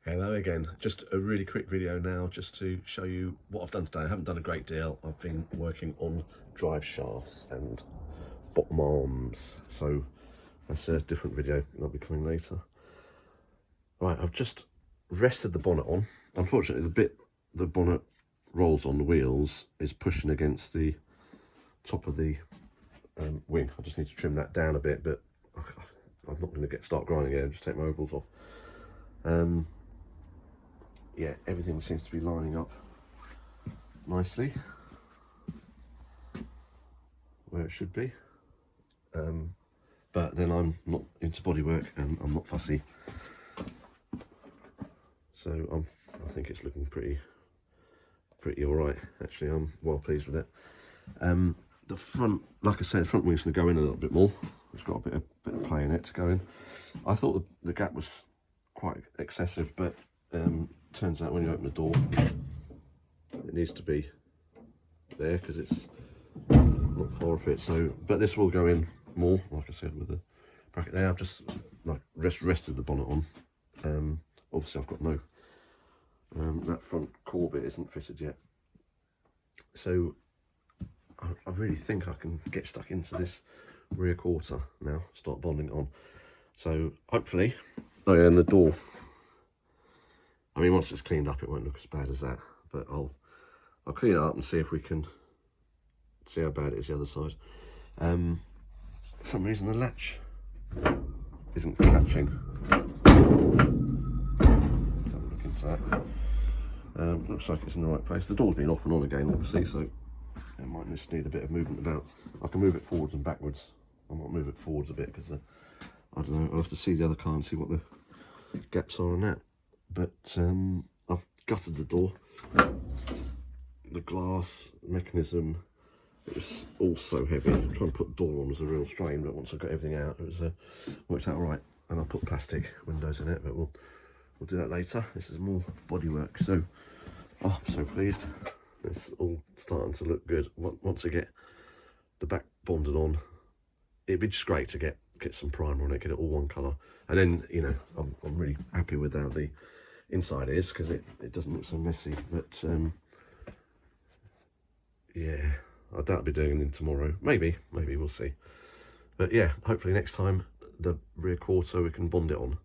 Hello again, just a really quick video now just to show you what I've done today. I haven't done a great deal. I've been working on drive shafts and bottom arms, so that's a different video, that'll be coming later. Right, I've just rested the bonnet on. Unfortunately, the bit the bonnet rolls on the wheels is pushing against the top of the wing. I just need to trim that down a bit, but I'm not going to start grinding it. I'll just take my overalls off. Yeah, everything seems to be lining up nicely where it should be, but then I'm not into bodywork and I'm not fussy, so I think it's looking pretty all right. Actually, I'm well pleased with it. The front, like I said, the front wing's going to go in a little bit more. It's got a bit of play in it to go in. I thought the gap was quite excessive, but turns out when you open the door, it needs to be there because it's not far off it. So, but this will go in more, like I said, with the bracket there. I've just like rested the bonnet on. Obviously, I've got no that front core bit isn't fitted yet, so I really think I can get stuck into this rear quarter now. Start bonding it on. So hopefully, oh yeah, and the door. I mean, once it's cleaned up, it won't look as bad as that, but I'll clean it up and see if we can see how bad it is the other side. For some reason the latch isn't catching. Have a look into that. Looks like it's in the right place. The door's been off and on again, obviously, so it might just need a bit of movement about. I can move it forwards and backwards. I might move it forwards a bit because I don't know. I'll have to see the other car and see what the gaps are on that. But I've gutted the door. The glass mechanism, it was all so heavy. Trying to put the door on was a real strain, but once I got everything out, it was worked out all right. And I'll put plastic windows in it, but we'll do that later. This is more bodywork, so I'm so pleased. It's all starting to look good. Once I get the back bonded on, it'd be just great to get some primer on it, get it all one colour, and then, you know, I'm really happy with how the inside is because it doesn't look so messy. But yeah, I doubt I'll be doing it tomorrow. Maybe we'll see. But yeah, hopefully next time the rear quarter we can bond it on.